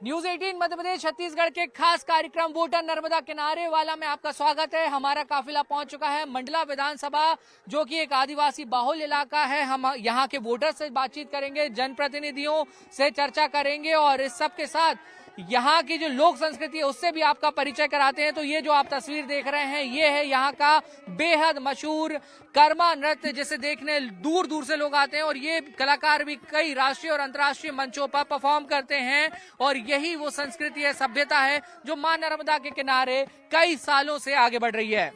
News 18 Madhya Pradesh Chhattisgarh के खास कार्यक्रम वोटर नर्मदा किनारे वाला में आपका स्वागत है। हमारा काफिला पहुंच चुका है मंडला विधानसभा, जो कि एक आदिवासी बाहुल इलाका है। हम यहां के वोटर से बातचीत करेंगे, जनप्रतिनिधियों से चर्चा करेंगे और इस सब के साथ यहाँ की जो लोक संस्कृति है उससे भी आपका परिचय कराते हैं। तो ये जो आप तस्वीर देख रहे हैं ये है यहाँ का बेहद मशहूर कर्मा नृत्य, जिसे देखने दूर दूर से लोग आते हैं और ये कलाकार भी कई राष्ट्रीय और अंतर्राष्ट्रीय मंचों पर परफॉर्म करते हैं। और यही वो संस्कृति है, सभ्यता है जो मां नर्मदा के किनारे कई सालों से आगे बढ़ रही है।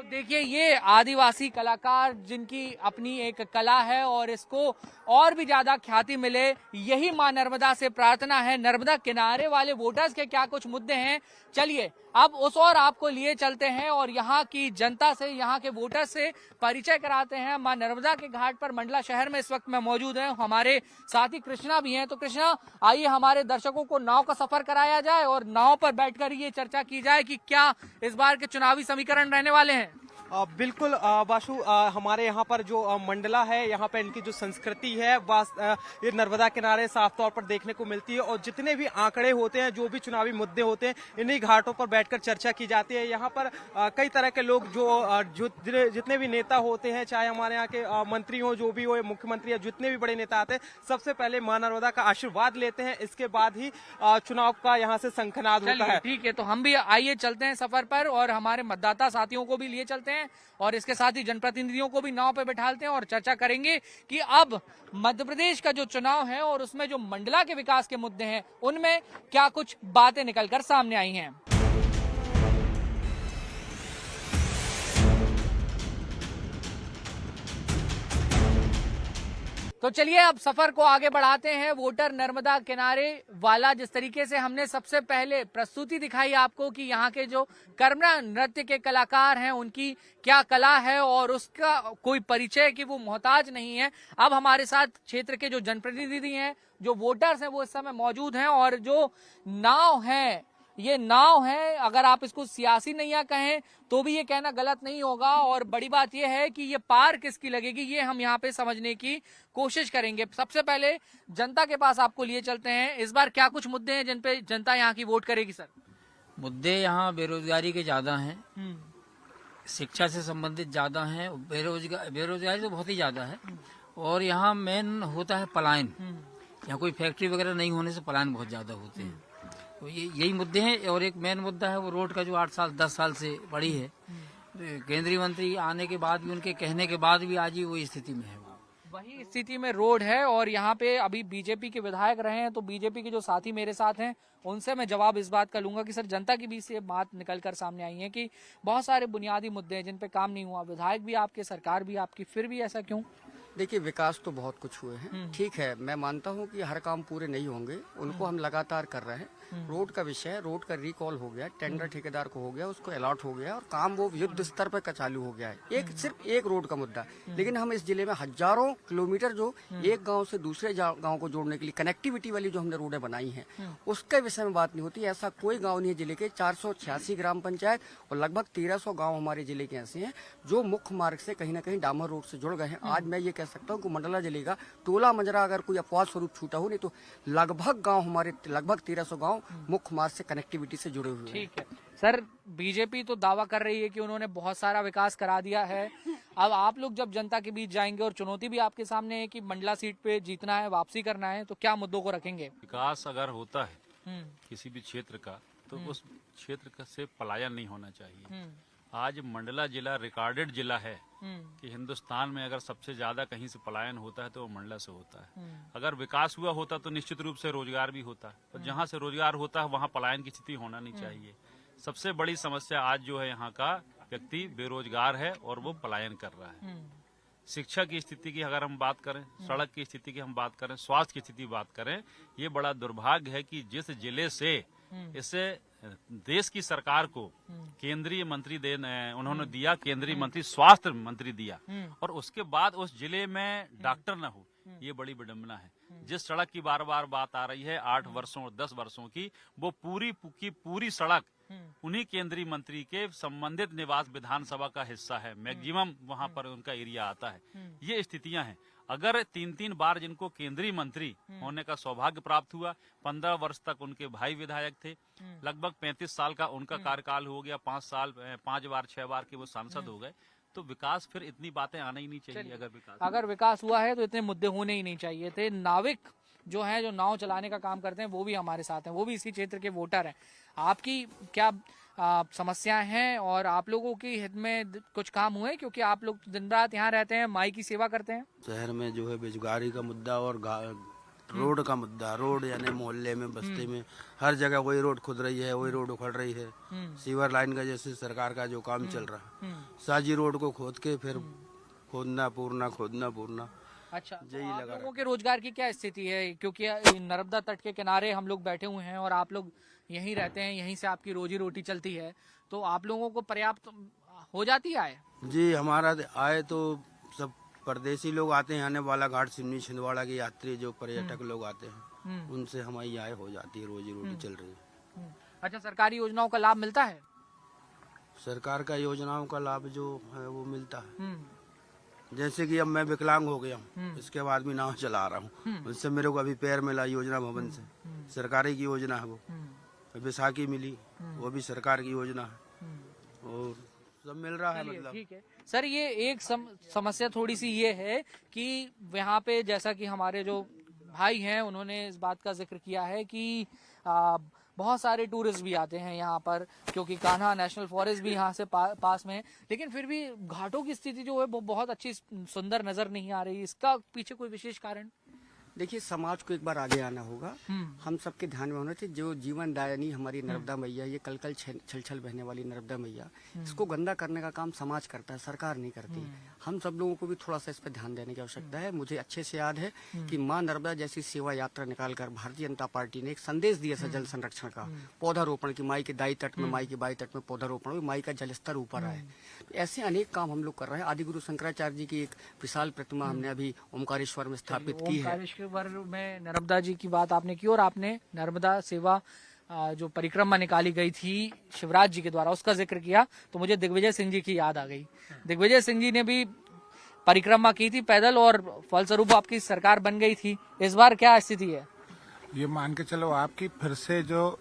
देखिए ये आदिवासी कलाकार जिनकी अपनी एक कला है और इसको और भी ज्यादा ख्याति मिले, यही मां नर्मदा से प्रार्थना है। नर्मदा किनारे वाले वोटर्स के क्या कुछ मुद्दे हैं, चलिए अब उस और आपको लिए चलते हैं और यहाँ की जनता से, यहाँ के वोटर्स से परिचय कराते हैं। मां नर्मदा के घाट पर मंडला शहर में इस वक्त मैं मौजूद है, हमारे साथी कृष्णा भी हैं। तो कृष्णा, आइए हमारे दर्शकों को नाव का सफर कराया जाए और नाव पर बैठकर ये चर्चा की जाए कि क्या इस बार के चुनावी समीकरण रहने वाले हैं। बिल्कुल बाशु, हमारे यहाँ पर जो मंडला है, यहाँ पर इनकी जो संस्कृति है ये नर्मदा किनारे साफ तौर पर देखने को मिलती है। और जितने भी आंकड़े होते हैं, जो भी चुनावी मुद्दे होते हैं, इन्हीं घाटों पर बैठकर चर्चा की जाती है। यहाँ पर कई तरह के लोग जो जितने भी नेता होते हैं, चाहे हमारे यहाँ के मंत्री हो, जो भी हो, मुख्यमंत्री या जितने भी बड़े नेता आते हैं, सबसे पहले मां नर्मदा का आशीर्वाद लेते हैं। इसके बाद ही चुनाव का यहाँ से शंखनाद होता है। ठीक है, तो हम भी आइए चलते हैं सफर पर और हमारे मतदाता साथियों को भी लिए चलते हैं और इसके साथ ही जनप्रतिनिधियों को भी नाव पे बैठाते हैं और चर्चा करेंगे कि अब मध्य प्रदेश का जो चुनाव है और उसमें जो मंडला के विकास के मुद्दे हैं उनमें क्या कुछ बातें निकलकर सामने आई हैं। तो चलिए अब सफर को आगे बढ़ाते हैं। वोटर नर्मदा किनारे वाला, जिस तरीके से हमने सबसे पहले प्रस्तुति दिखाई आपको कि यहाँ के जो कर्मा नृत्य के कलाकार हैं उनकी क्या कला है और उसका कोई परिचय कि वो मोहताज नहीं है। अब हमारे साथ क्षेत्र के जो जनप्रतिनिधि हैं, जो वोटर्स हैं, वो इस समय मौजूद हैं। और जो नाव है, ये नाव है, अगर आप इसको सियासी नैया कहें तो भी ये कहना गलत नहीं होगा। और बड़ी बात ये है कि ये पार किसकी लगेगी, ये हम यहाँ पे समझने की कोशिश करेंगे। सबसे पहले जनता के पास आपको लिए चलते हैं। इस बार क्या कुछ मुद्दे हैं जिन पे जनता यहाँ की वोट करेगी? सर, मुद्दे यहाँ बेरोजगारी के ज्यादा हैं, शिक्षा से संबंधित ज्यादा हैं, बेरोजगारी तो बहुत ही ज्यादा है। और यहाँ मेन होता है पलायन। यहाँ कोई फैक्ट्री वगैरह नहीं होने से पलायन बहुत ज्यादा होते हैं। तो यही मुद्दे हैं। और एक मेन मुद्दा है वो रोड का, जो 8 साल 10 साल से पड़ी है। केंद्रीय मंत्री आने के बाद भी, उनके कहने के बाद भी आज ही वो स्थिति में है। वही स्थिति में रोड है। और यहाँ पे अभी बीजेपी के विधायक रहे हैं, तो बीजेपी के जो साथी मेरे साथ हैं उनसे मैं जवाब इस बात का लूंगा कि सर, जनता की बीच से बात निकलकर सामने आई है कि बहुत सारे बुनियादी मुद्दे हैं जिन पे काम नहीं हुआ। विधायक भी आपके, सरकार भी आपकी, फिर भी ऐसा क्यों? देखिए, विकास तो बहुत कुछ हुए हैं, ठीक है, मैं मानता हूं कि हर काम पूरे नहीं होंगे, उनको हम लगातार कर रहे हैं। रोड का विषय है, रोड का रिकॉल हो गया, टेंडर ठेकेदार को हो गया, उसको अलॉट हो गया और काम वो युद्ध स्तर पर चालू हो गया है। सिर्फ एक रोड का मुद्दा, लेकिन हम इस जिले में हजारों किलोमीटर जो एक गांव से दूसरे गांव को जोड़ने के लिए कनेक्टिविटी वाली जो हमने रोडें बनाई हैं, उसके विषय में बात नहीं होती। ऐसा कोई गाँव नहीं है जिले के 486 ग्राम पंचायत और लगभग 1300 गाँव हमारे जिले के ऐसे हैं जो मुख्य मार्ग से कहीं न कहीं डामर रोड से जुड़ गए हैं। आज मैं ये कह सकता हूँ कि मंडला जिले का टोला मंजरा अगर कोई अपवाद स्वरूप छूटा हो, नहीं तो लगभग गांव हमारे, लगभग 1300 गांव मुख्य मार्ग से कनेक्टिविटी से जुड़े हुए हैं। ठीक है सर, बीजेपी तो दावा कर रही है कि उन्होंने बहुत सारा विकास करा दिया है। अब आप लोग जब जनता के बीच जाएंगे और चुनौती भी आपके सामने है कि मंडला सीट पे जीतना है, वापसी करना है, तो क्या मुद्दों को रखेंगे? विकास अगर होता है किसी भी क्षेत्र का, तो उस क्षेत्र से पलायन नहीं होना चाहिए। आज मंडला जिला रिकॉर्डेड जिला है कि हिंदुस्तान में अगर सबसे ज्यादा कहीं से पलायन होता है तो वो मंडला से होता है। अगर विकास हुआ होता तो निश्चित रूप से रोजगार भी होता है, और जहाँ से रोजगार होता है वहाँ पलायन की स्थिति होना नहीं चाहिए। सबसे बड़ी समस्या आज जो है, यहाँ का व्यक्ति बेरोजगार है और वो पलायन कर रहा है। शिक्षा की स्थिति की अगर हम बात करें, सड़क की स्थिति की हम बात करें, स्वास्थ्य की स्थिति की बात करें, ये बड़ा दुर्भाग्य है कि जिस जिले से इसे देश की सरकार को केंद्रीय मंत्री उन्होंने दिया, केंद्रीय मंत्री स्वास्थ्य मंत्री दिया, और उसके बाद उस जिले में डॉक्टर न हो, ये बड़ी विडंबना है। जिस सड़क की बार बार बात आ रही है 8 वर्षों और 10 वर्षों की, वो पूरी सड़क उन्हीं केंद्रीय मंत्री के संबंधित निवास विधानसभा का हिस्सा है। मैक्सिमम वहां पर उनका एरिया आता है। ये स्थितियां हैं। अगर 3-3 बार जिनको केंद्रीय मंत्री होने का सौभाग्य प्राप्त हुआ, 15 वर्ष तक उनके भाई विधायक थे, लगभग 35 साल का उनका कार्यकाल हो गया, 5 बार 6 बार के वो सांसद हो गए, तो विकास फिर इतनी बातें आना ही नहीं चाहिए। अगर विकास हुआ है तो इतने मुद्दे होने ही नहीं चाहिए थे। नाविक जो है, जो नाव चलाने का काम करते हैं, वो भी हमारे साथ हैं, वो भी इसी क्षेत्र के वोटर हैं। आपकी क्या समस्याएं हैं और आप लोगों के हित में कुछ काम हुए, क्योंकि आप लोग दिन रात यहाँ रहते हैं, माई की सेवा करते हैं? शहर में जो है बेरोजगारी का मुद्दा और रोड का मुद्दा, रोड यानी मोहल्ले में बस्ती में हर जगह वही रोड खुद रही है, वही रोड उखड़ रही है। सीवर लाइन का जैसे सरकार का जो काम चल रहा है, साजी रोड को खोद के फिर खोदना पूरना। अच्छा, तो आप लोगों के रोजगार की क्या स्थिति है? क्योंकि नर्मदा तट के किनारे हम लोग बैठे हुए हैं और आप लोग यहीं रहते हैं, यहीं से आपकी रोजी रोटी चलती है, तो आप लोगों को पर्याप्त हो जाती है आय? जी, हमारा आय तो सब परदेसी लोग आते हैं, आने वाला घाट सिमनी छिंदवाड़ा के यात्री जो पर्यटक लोग आते हैं, उनसे हमारी आय हो जाती है, रोजी रोटी चल रही है। अच्छा, सरकारी योजनाओं का लाभ मिलता है? सरकार का योजनाओं का लाभ जो है वो मिलता है। जैसे कि अब मैं विकलांग हो गया हूँ, इसके बाद भी नाव चला रहा हूँ, उससे मेरे को अभी पैर मिला योजना भवन से, सरकारी की योजना है वो। बैसाखी मिली, वो भी सरकार की योजना है, और सब मिल रहा है। मतलब ठीक है सर, ये एक समस्या थोड़ी सी ये है कि यहाँ पे जैसा कि हमारे जो भाई हैं उन्होंने इस बात का जिक्र किया है कि बहुत सारे टूरिस्ट भी आते हैं यहाँ पर, क्योंकि कान्हा नेशनल फॉरेस्ट भी यहाँ से पास में है, लेकिन फिर भी घाटों की स्थिति जो है वो बहुत अच्छी सुंदर नजर नहीं आ रही। इसका पीछे कोई विशेष कारण? देखिए, समाज को एक बार आगे आना होगा। हम सबके ध्यान में होना चाहिए, जो जीवन दायनी हमारी नर्मदा मैया, ये कल छल बहने वाली नर्मदा मैया, इसको गंदा करने का काम समाज करता है, सरकार नहीं करती। हम सब लोगों को भी थोड़ा सा इस पर ध्यान देने की आवश्यकता है। मुझे अच्छे से याद है कि माँ नर्मदा जैसी सेवा यात्रा निकालकर भारतीय जनता पार्टी ने एक संदेश दिया था जल संरक्षण का, पौधारोपण की, माई के दाई तट में, माई के बाई तट में पौधारोपण, माई का जल स्तर ऊपर आए। ऐसे अनेक काम हम लोग कर रहे हैं। आदि गुरु शंकराचार्य जी की एक विशाल प्रतिमा हमने अभी ओमकारेश्वर में स्थापित की है। में नर्मदा जी की बात आपने की और आपने नर्मदा सेवा जो परिक्रमा निकाली गई थी शिवराज जी के द्वारा, उसका जिक्र किया, तो मुझे दिग्विजय सिंह जी की याद आ गई। दिग्विजय सिंह जी ने भी परिक्रमा की थी पैदल और फलस्वरूप आपकी सरकार बन गई थी। इस बार क्या स्थिति है? ये मान के चलो आपकी फिर से जो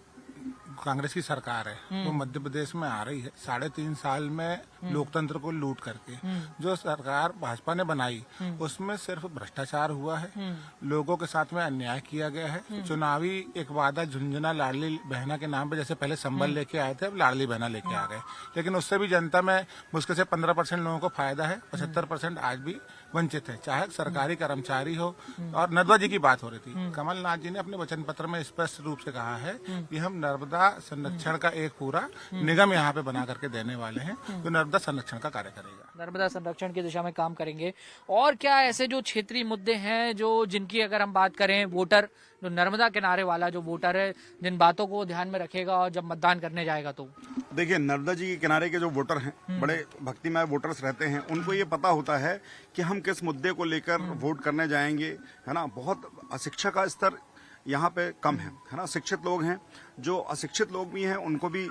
कांग्रेस की सरकार है वो मध्य प्रदेश में आ रही है 3.5 साल में लोकतंत्र को लूट करके। जो सरकार भाजपा ने बनाई उसमें सिर्फ भ्रष्टाचार हुआ है, लोगों के साथ में अन्याय किया गया है। चुनावी एक वादा झुंझुना लाडली बहना के नाम पे, जैसे पहले संबल लेके आए थे, अब लाडली बहना लेके आ गए, लेकिन उससे भी जनता में मुश्किल से 15% लोगों को फायदा है, 75% आज भी वंचित है, चाहे सरकारी कर्मचारी हो। और नर्मदा जी की बात हो रही थी, कमलनाथ जी ने अपने वचन पत्र में स्पष्ट रूप से कहा है कि हम नर्मदा संरक्षण का एक पूरा निगम यहाँ पे बना करके देने वाले हैं, जो नर्मदा संरक्षण का कार्य करेगा, नर्मदा संरक्षण की दिशा में काम करेंगे। और क्या ऐसे जो क्षेत्रीय मुद्दे हैं जो जिनकी अगर हम बात करें, वोटर जो नर्मदा किनारे वाला जो वोटर है, जिन बातों को ध्यान में रखेगा और जब मतदान करने जाएगा? तो देखिए, नर्मदा जी के किनारे के जो वोटर हैं, बड़े भक्तिमय वोटर्स रहते हैं, उनको ये पता होता है कि हम किस मुद्दे को लेकर वोट करने जाएंगे, है ना। बहुत शिक्षा का स्तर यहाँ पे कम है ना। शिक्षित लोग हैं, जो अशिक्षित लोग भी हैं, उनको भी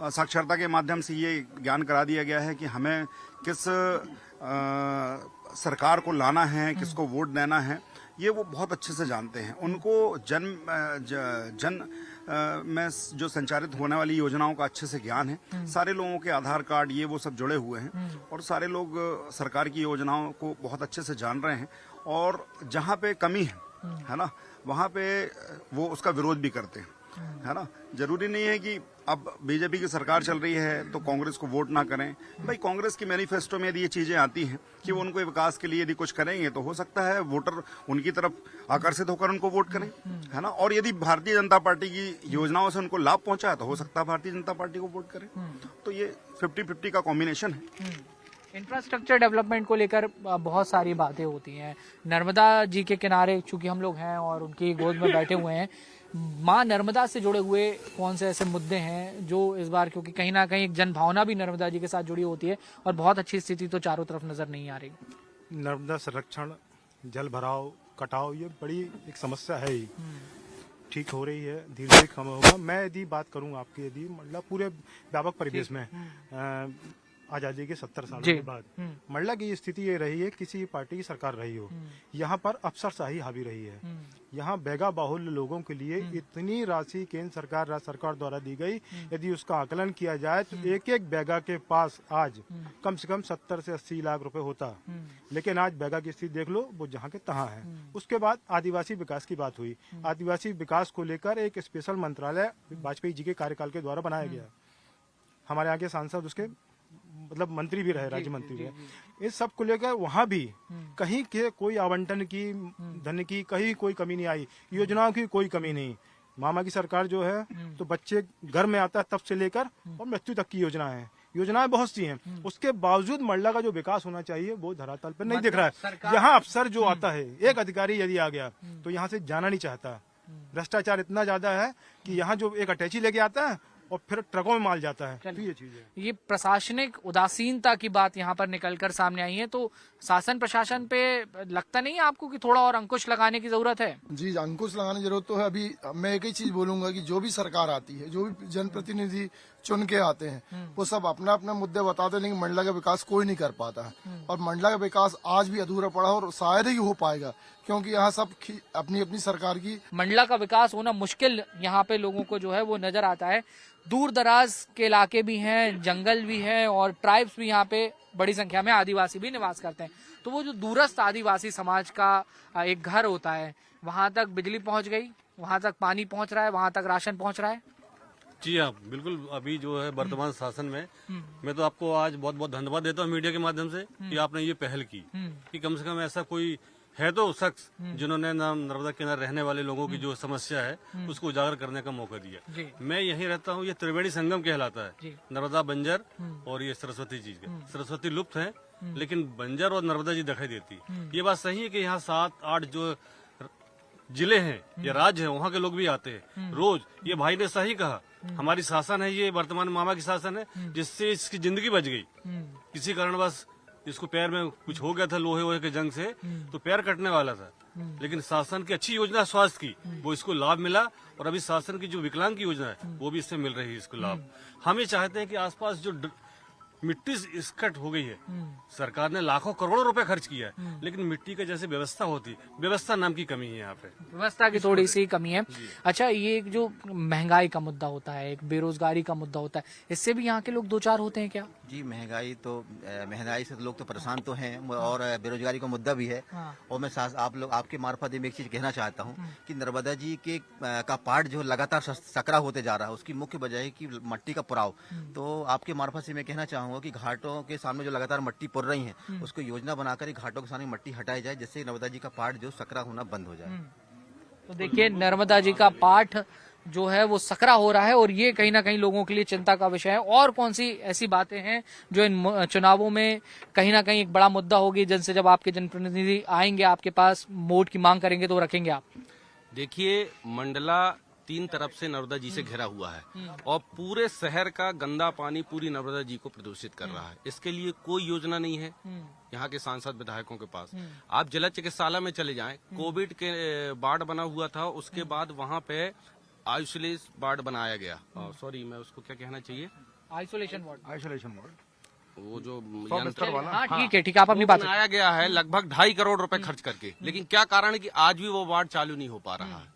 साक्षरता के माध्यम से ये ज्ञान करा दिया गया है कि हमें किस सरकार को लाना है, किसको वोट देना है, ये वो बहुत अच्छे से जानते हैं। उनको जन में जो संचालित होने वाली योजनाओं का अच्छे से ज्ञान है। सारे लोगों के आधार कार्ड ये वो सब जुड़े हुए हैं और सारे लोग सरकार की योजनाओं को बहुत अच्छे से जान रहे हैं। और जहाँ पे कमी है ना, वहाँ पे वो उसका विरोध भी करते हैं, है ना। जरूरी नहीं है कि अब बीजेपी की सरकार चल रही है तो कांग्रेस को वोट ना करें। भाई, कांग्रेस की मैनिफेस्टो में यदि ये चीजें आती हैं कि वो उनको विकास के लिए यदि कुछ करेंगे, तो हो सकता है वोटर उनकी तरफ आकर्षित होकर उनको वोट करें, है ना। और यदि भारतीय जनता पार्टी की योजनाओं से उनको लाभ पहुंचा है, तो हो सकता है भारतीय जनता पार्टी को वोट करें। तो ये 50-50 का कॉम्बिनेशन है। इंफ्रास्ट्रक्चर डेवलपमेंट को लेकर बहुत सारी बातें होती हैं। नर्मदा जी के किनारे चूंकि हम लोग हैं और उनकी गोद में बैठे हुए हैं, माँ नर्मदा से जुड़े हुए कौन से ऐसे मुद्दे हैं जो इस बार, क्योंकि कहीं ना कहीं एक जनभावना भी नर्मदा जी के साथ जुड़ी होती है और बहुत अच्छी स्थिति तो चारों तरफ नजर नहीं आ रही। नर्मदा संरक्षण, जल भराव, कटाव, ये बड़ी एक समस्या है ही। ठीक हो रही है, धीरे धीरे कम होगा। मैं यदि बात करूं आपकी, यदि मतलब पूरे व्यापक परिवेश में आजादी के 70 सालों के बाद मंडला की स्थिति ये रही है, किसी पार्टी की सरकार रही हो, यहाँ पर अफसरशाही हावी रही है। यहाँ बेगा बाहुल्य लोगों के लिए इतनी राशि केंद्र सरकार, राज्य सरकार द्वारा दी गई, यदि उसका आकलन किया जाए तो एक एक बेगा के पास आज कम से कम 70 से 80 लाख रुपए होता। लेकिन आज बेगा की स्थिति देख लो, वो जहाँ के तहाँ है। उसके बाद आदिवासी विकास की बात हुई। आदिवासी विकास को लेकर एक स्पेशल मंत्रालय वाजपेयी जी के कार्यकाल के द्वारा बनाया गया। हमारे यहाँ के सांसद उसके मतलब मंत्री भी रहे, राज्य मंत्री भी रहे। इस सब को लेकर वहाँ भी कहीं के कोई आवंटन की, धन की कहीं कोई कमी नहीं आई, योजनाओं की कोई कमी नहीं। मामा की सरकार जो है तो बच्चे घर में आता है तब से लेकर और मृत्यु तक की योजनाएं बहुत सी हैं। उसके बावजूद मंडला का जो विकास होना चाहिए वो धरातल पर नहीं दिख रहा है। यहाँ अफसर जो आता है, एक अधिकारी यदि आ गया तो यहाँ से जाना नहीं चाहता। भ्रष्टाचार इतना ज्यादा है कि यहाँ जो एक अटैची लेके आता है और फिर ट्रकों में माल जाता है। तो ये चीज है, ये प्रशासनिक उदासीनता की बात यहाँ पर निकलकर सामने आई है। तो शासन प्रशासन पे लगता नहीं है आपको कि थोड़ा और अंकुश लगाने की जरूरत है? जी, अंकुश लगाने की जरूरत तो है। अभी मैं एक ही चीज बोलूंगा कि जो भी सरकार आती है, जो भी जनप्रतिनिधि चुन के आते हैं, वो सब अपना अपना मुद्दे बताते हैं, लेकिन मंडला का विकास कोई नहीं कर पाता है। और मंडला का विकास आज भी अधूरा पड़ा और शायद ही हो पाएगा, क्योंकि यहाँ सब अपनी अपनी सरकार की। मंडला का विकास होना मुश्किल यहाँ पे लोगों को जो है वो नजर आता है। दूर दराज के इलाके भी हैं, जंगल भी है और ट्राइब्स भी यहाँ पे बड़ी संख्या में आदिवासी भी निवास करते हैं। तो वो जो दूरस्थ आदिवासी समाज का एक घर होता है, वहां तक बिजली पहुंच गई, वहां तक पानी पहुंच रहा है, वहां तक राशन पहुंच रहा है। जी हाँ, बिल्कुल। अभी जो है वर्तमान शासन में मैं तो आपको आज बहुत बहुत धन्यवाद देता हूँ मीडिया के माध्यम से कि आपने ये पहल की कि कम से कम ऐसा कोई है तो शख्स जिन्होंने नर्मदा किनारे रहने वाले लोगों की जो समस्या है उसको उजागर करने का मौका दिया। मैं यहीं रहता हूँ, ये त्रिवेणी संगम कहलाता है, नर्मदा बंजर और ये सरस्वती जी का। सरस्वती लुप्त है लेकिन बंजर और नर्मदा जी दिखाई देती। ये बात सही है कि यहाँ 7-8 जो जिले हैं या राज्य हैं वहाँ के लोग भी आते हैं रोज। ये भाई ने सही कहा, हमारी शासन है, ये वर्तमान मामा की शासन है जिससे इसकी जिंदगी बच गई। किसी कारणवश इसको पैर में कुछ हो गया था लोहे के जंग से, तो पैर कटने वाला था, लेकिन शासन की अच्छी योजना स्वास्थ्य की, वो इसको लाभ मिला। और अभी शासन की जो विकलांग की योजना है वो भी इससे मिल रही है इसको लाभ। हम ये चाहते हैं कि आसपास जो मिट्टी इकट्ठ हो गई है, सरकार ने लाखों करोड़ों रुपए खर्च किया है, लेकिन मिट्टी का जैसे व्यवस्था होती, व्यवस्था नाम की कमी है यहाँ पे, व्यवस्था की थोड़ी सी कमी है। अच्छा, ये एक जो महंगाई का मुद्दा होता है, एक बेरोजगारी का मुद्दा होता है, इससे भी यहाँ के लोग दो चार होते हैं क्या? जी, महंगाई से लोग तो परेशान तो हैं और बेरोजगारी का मुद्दा भी है। और मैं आपके मार्फत में एक चीज कहना चाहता हूँ कि नर्मदा जी के का पार्ट जो लगातार सकरा होते जा रहा है, उसकी मुख्य वजह है कि मट्टी का पुराव। तो आपके मार्फत से मैं कहना चाहूंगा कि घाटों के सामने जो लगातार मट्टी पुर रही है, उसको योजना बनाकर घाटों के सामने मट्टी हटाई जाए, जिससे नर्मदा जी का पार्ट जो सकरा होना बंद हो जाए। तो देखिए, नर्मदा जी का पाठ जो है वो सकरा हो रहा है और ये कहीं ना कहीं लोगों के लिए चिंता का विषय है। और कौन सी ऐसी बातें हैं जो इन चुनावों में कहीं ना कहीं एक बड़ा मुद्दा होगी, जिनसे जब आपके जनप्रतिनिधि आएंगे आपके पास वोट की मांग करेंगे तो रखेंगे आप? देखिए, मंडला 3 तरफ से नर्मदा जी से घिरा हुआ है और पूरे शहर का गंदा पानी पूरी नर्मदा जी को प्रदूषित कर रहा है। इसके लिए कोई योजना नहीं है यहाँ के सांसद विधायकों के पास। आप जिला चिकित्सालय में चले जाएं, कोविड के वार्ड बना हुआ था, उसके बाद वहाँ पे आइसोलेशन वार्ड बनाया गया। सॉरी, मैं उसको क्या कहना चाहिए, आइसोलेशन वार्ड, वो जो यंत्र वाला। हाँ, ठीक है, आप अपनी बात बनाया गया है लगभग 2.5 करोड़ रुपए खर्च करके, लेकिन क्या कारण है कि आज भी वो वार्ड चालू नहीं हो पा रहा है।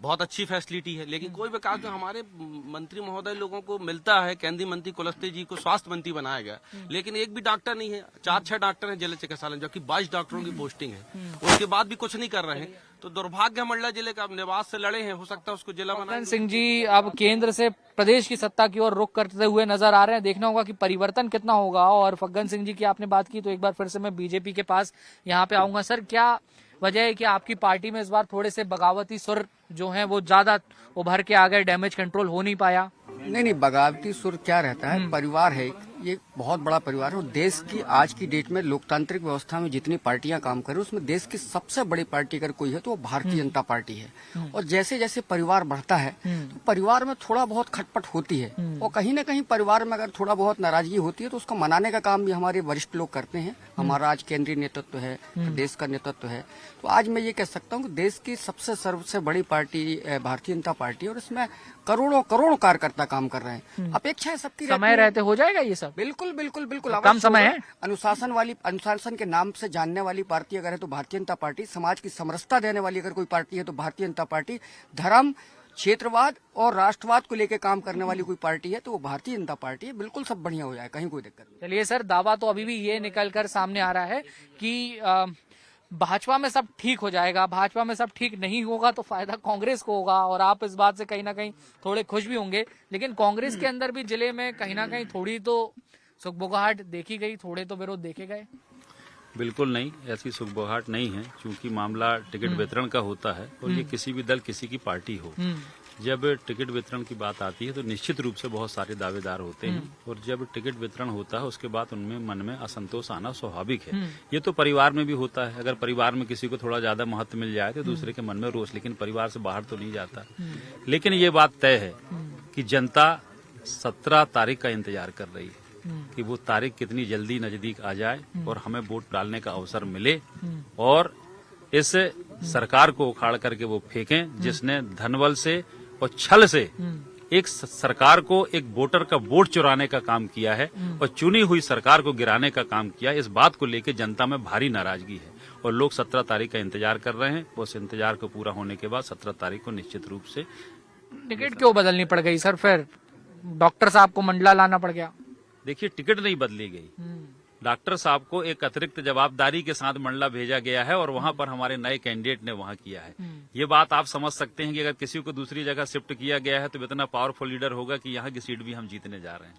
बहुत अच्छी फैसिलिटी है, लेकिन कोई विकास जो हमारे मंत्री महोदय लोगों को मिलता है, केंद्रीय मंत्री कुलस्ते जी को स्वास्थ्य मंत्री बनाया गया, लेकिन एक भी डॉक्टर नहीं है। 4-6 डॉक्टर हैं जिला चिकित्सालय में, जबकि 22 डॉक्टरों की पोस्टिंग है, उसके बाद भी कुछ नहीं कर रहे हैं। तो दुर्भाग्य मंडला जिले का निवास से लड़े हैं, हो सकता है उसको जिला बनाए। सिंह जी अब केंद्र से प्रदेश की सत्ता की ओर रुख करते हुए नजर आ रहे हैं। देखना होगा कि परिवर्तन कितना होगा। और फग्गन सिंह जी की आपने बात की तो एक बार फिर से मैं बीजेपी के पास यहाँ पे आऊंगा। सर, क्या वजह है कि आपकी पार्टी में इस बार थोड़े से बगावती सुर जो हैं वो ज्यादा उभर के आ गए, डैमेज कंट्रोल हो नहीं पाया? नहीं, बगावती सुर क्या रहता है, परिवार है, ये बहुत बड़ा परिवार है और देश की आज की डेट में लोकतांत्रिक व्यवस्था में जितनी पार्टियां काम कर रही है उसमें देश की सबसे बड़ी पार्टी अगर कोई है तो वो भारतीय जनता पार्टी है। और जैसे जैसे परिवार बढ़ता है तो परिवार में थोड़ा बहुत खटपट होती है और कहीं ना कहीं परिवार में अगर थोड़ा बहुत नाराजगी होती है तो उसको मनाने का काम भी हमारे वरिष्ठ लोग करते हैं। हमारा आज केंद्रीय नेतृत्व है, प्रदेश का नेतृत्व है। तो आज मैं ये कह सकता हूँ कि देश की सबसे बड़ी पार्टी भारतीय जनता पार्टी है और इसमें करोड़ों कार्यकर्ता काम कर रहे हैं। अपेक्षा है सबकी समय रहते हो जाएगा ये सब? बिल्कुल बिल्कुल बिल्कुल कम समय है। अनुशासन के नाम से जानने वाली पार्टी अगर है तो भारतीय जनता पार्टी, समाज की समरसता देने वाली अगर कोई पार्टी है तो भारतीय जनता पार्टी, धर्म, क्षेत्रवाद और राष्ट्रवाद को लेकर काम करने वाली कोई पार्टी है तो वो भारतीय जनता पार्टी है। बिल्कुल सब बढ़िया हो जाए, कहीं कोई दिक्कत नहीं। चलिए सर, दावा तो अभी भी ये निकल कर सामने आ रहा है कि भाजपा में सब ठीक हो जाएगा। भाजपा में सब ठीक नहीं होगा तो फायदा कांग्रेस को होगा और आप इस बात से कहीं ना कहीं थोड़े खुश भी होंगे। लेकिन कांग्रेस के अंदर भी जिले में कहीं ना कहीं थोड़ी तो सुखबुगाहट देखी गई, थोड़े तो विरोध देखे गए। बिल्कुल नहीं, ऐसी सुखबुगाहट नहीं है, क्योंकि मामला टिकट वितरण का होता है और ये किसी भी दल, किसी की पार्टी हो, जब टिकट वितरण की बात आती है तो निश्चित रूप से बहुत सारे दावेदार होते हैं और जब टिकट वितरण होता है उसके बाद उनमें मन में असंतोष आना स्वाभाविक है। ये तो परिवार में भी होता है। अगर परिवार में किसी को थोड़ा ज्यादा महत्व मिल जाए तो दूसरे के मन में रोष, लेकिन परिवार से बाहर तो नहीं जाता। लेकिन ये बात तय है कि जनता 17 तारीख का इंतजार कर रही है कि वो तारीख कितनी जल्दी नजदीक आ जाए और हमें वोट डालने का अवसर मिले और इस सरकार को उखाड़ करके वो फेंकें जिसने धनबल से और छल से एक सरकार को, एक वोटर का वोट चुराने का काम किया है और चुनी हुई सरकार को गिराने का काम किया। इस बात को लेकर जनता में भारी नाराजगी है और लोग 17 तारीख का इंतजार कर रहे हैं। उस इंतजार को पूरा होने के बाद 17 तारीख को निश्चित रूप से टिकट क्यों बदलनी पड़ गई सर? फिर डॉक्टर साहब को मंडला लाना पड़ गया। देखिए, टिकट नहीं बदली गई, डॉक्टर साहब को एक अतिरिक्त जवाबदारी के साथ मंडला भेजा गया है और वहां पर हमारे नए कैंडिडेट ने वहां किया है। ये बात आप समझ सकते हैं कि अगर किसी को दूसरी जगह शिफ्ट किया गया है तो इतना पावरफुल लीडर होगा कि यहाँ की सीट भी हम जीतने जा रहे हैं।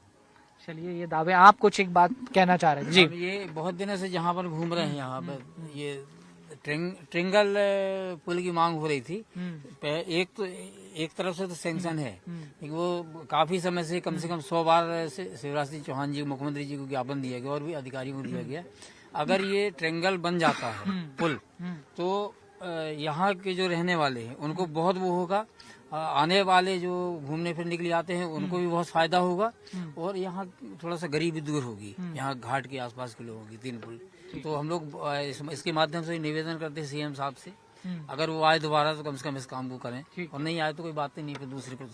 चलिए, ये दावे, आप कुछ एक बात कहना चाह रहे हैं जी? ये बहुत दिनों से जहाँ पर घूम रहे हैं, यहाँ पर ये ट्रिंगल पुल की मांग हो रही थी। एक तरफ से तो सैंक्शन है, लेकिन वो काफी समय से कम 100 बार से शिवराज सिंह चौहान जी, मुख्यमंत्री जी को ज्ञापन दिया गया और भी अधिकारियों को दिया गया। अगर ये ट्रिंगल बन जाता है पुल तो यहाँ के जो रहने वाले हैं उनको बहुत वो होगा, आने वाले जो घूमने फिरने के लिए आते हैं उनको भी बहुत फायदा होगा और यहाँ थोड़ा सा गरीबी दूर होगी, यहाँ घाट के आसपास के लोगों की 3 पुल। तो हम लोग इसके माध्यम से निवेदन करते हैं सीएम साहब से, अगर वो आए दोबारा तो कम से कम इस काम को करें और नहीं आए तो कोई बात ही नहीं, फिर दूसरे को।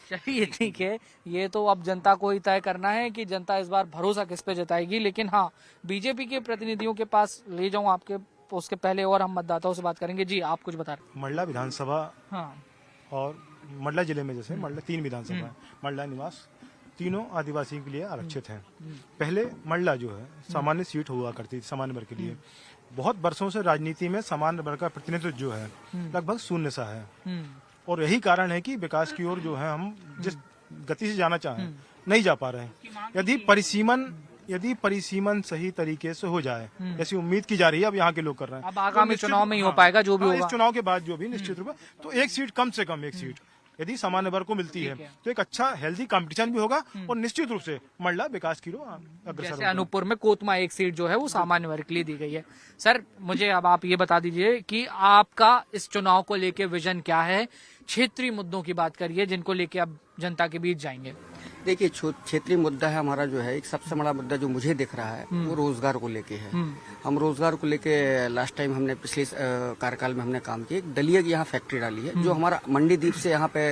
चलिए ठीक है, ये तो अब जनता को ही तय करना है कि जनता इस बार भरोसा किस पे जताएगी। लेकिन हाँ, बीजेपी के प्रतिनिधियों के पास ले जाऊं आपके, उसके पहले और हम मतदाताओं से बात करेंगे। जी, आप कुछ बता रहे? मंडला विधानसभा हाँ, और मंडला जिले में जैसे मंडला 3 विधानसभा है, मंडला निवास तीनों आदिवासियों के लिए आरक्षित हैं। पहले मंडला जो है सामान्य सीट हुआ करती थी सामान्य वर्ग के लिए। बहुत वर्षों से राजनीति में सामान्य वर्ग का प्रतिनिधित्व जो है लगभग शून्य सा है और यही कारण है कि विकास की ओर जो है हम जिस गति से जाना चाहें नहीं जा पा रहे हैं। यदि परिसीमन सही तरीके से हो जाए, ऐसी उम्मीद की जा रही है, अब यहाँ के लोग कर रहे हैं। अब आगामी चुनाव में ही हो पाएगा जो भी होगा। इस चुनाव के बाद जो भी निश्चित रूप से तो एक सीट, कम से कम एक सीट यदि सामान्य वर्ग को मिलती है तो एक अच्छा हेल्दी कंपटीशन भी होगा और निश्चित रूप से मंडला विकास की ओर अग्रसर जैसे अनूपपुर में कोतमा एक सीट जो है वो सामान्य वर्ग के लिए दी गई है। सर, मुझे अब आप ये बता दीजिए कि आपका इस चुनाव को लेके विजन क्या है? क्षेत्रीय मुद्दों की बात करिए जिनको लेके अब जनता के बीच जाएंगे। देखिए, क्षेत्रीय मुद्दा है हमारा जो है, एक सबसे बड़ा मुद्दा जो मुझे दिख रहा है वो रोजगार को लेके है। हम रोजगार को लेके लास्ट टाइम हमने पिछले कार्यकाल में हमने काम किया, दलिया की यहाँ फैक्ट्री डाली है। जो हमारा मंडी द्वीप से यहाँ पे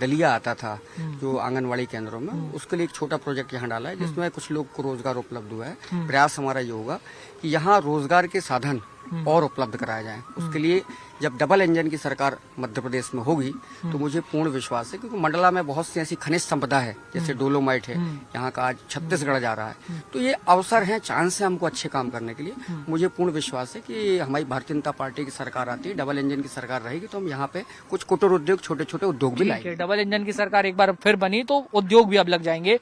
दलिया आता था जो आंगनवाड़ी केंद्रों में, उसके लिए एक छोटा प्रोजेक्ट यहाँ डाला है जिसमें कुछ लोग को रोजगार उपलब्ध हुआ है। प्रयास हमारा ये होगा कि यहाँ रोजगार के साधन और उपलब्ध कराए जाएं। उसके लिए जब डबल इंजन की सरकार मध्य प्रदेश में होगी तो मुझे पूर्ण विश्वास है, क्योंकि मंडला में बहुत सी ऐसी खनिज संपदा है, जैसे डोलोमाइट है, यहाँ का आज छत्तीसगढ़ जा रहा है। तो ये अवसर है, चांस है हमको अच्छे काम करने के लिए। मुझे पूर्ण विश्वास है कि हमारी भारतीय जनता पार्टी की सरकार आती है, डबल इंजन की सरकार रहेगी तो हम यहाँ पे कुछ कुटीर उद्योग, छोटे छोटे उद्योग भी लाएंगे। डबल इंजन की सरकार एक बार फिर बनी तो उद्योग भी अब लग जाएंगे।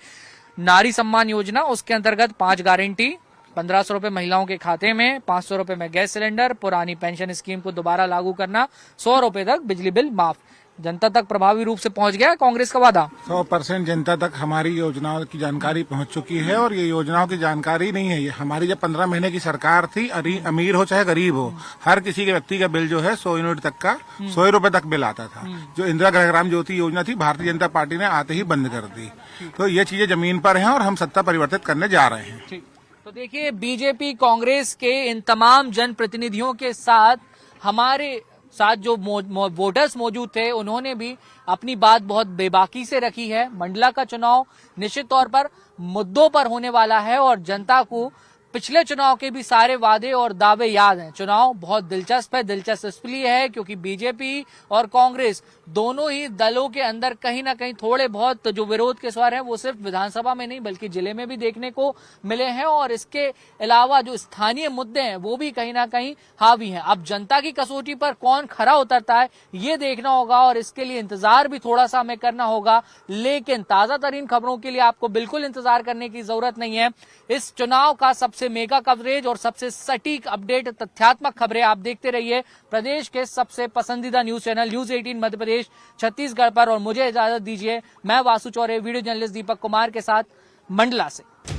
नारी सम्मान योजना, उसके अंतर्गत 5 गारंटी, 1500 रुपए महिलाओं के खाते में, 500 रुपए में गैस सिलेंडर, पुरानी पेंशन स्कीम को दोबारा लागू करना, 100 रुपए तक बिजली बिल माफ। जनता तक प्रभावी रूप से पहुंच गया है कांग्रेस का वादा? 100% जनता तक हमारी योजनाओं की जानकारी पहुंच चुकी है, और ये योजनाओं की जानकारी नहीं है, ये हमारी जब 15 महीने की सरकार थी, अमीर हो चाहे गरीब हो, हर किसी के व्यक्ति का बिल जो है 100 यूनिट तक का 100 रुपए तक बिल आता था। जो इंदिरा गृहग्राम ज्योति योजना थी, भारतीय जनता पार्टी ने आते ही बंद कर दी। तो ये चीजें जमीन पर हैं और हम सत्ता परिवर्तित करने जा रहे हैं। तो देखिए, बीजेपी कांग्रेस के इन तमाम जनप्रतिनिधियों के साथ हमारे साथ जो वोटर्स मौजूद थे, उन्होंने भी अपनी बात बहुत बेबाकी से रखी है। मंडला का चुनाव निश्चित तौर पर मुद्दों पर होने वाला है और जनता को पिछले चुनाव के भी सारे वादे और दावे याद हैं। चुनाव बहुत दिलचस्प है। दिलचस्प इसलिए है क्योंकि बीजेपी और कांग्रेस दोनों ही दलों के अंदर कहीं ना कहीं थोड़े बहुत जो विरोध के स्वर हैं वो सिर्फ विधानसभा में नहीं बल्कि जिले में भी देखने को मिले हैं, और इसके अलावा जो स्थानीय मुद्दे हैं वो भी कहीं ना कहीं हावी हैं। अब जनता की कसौटी पर कौन खरा उतरता है ये देखना होगा, और इसके लिए इंतजार भी थोड़ा सा हमें करना होगा। लेकिन ताजा तरीन खबरों के लिए आपको बिल्कुल इंतजार करने की जरूरत नहीं है। इस चुनाव का सबसे मेगा कवरेज और सबसे सटीक अपडेट, तथ्यात्मक खबरें आप देखते रहिए प्रदेश के सबसे पसंदीदा news channel news 18 Madhya Pradesh Chhattisgarh पर। और मुझे इजाजत दीजिए, मैं वासु चौरे वीडियो जर्नलिस्ट दीपक कुमार के साथ मंडला से।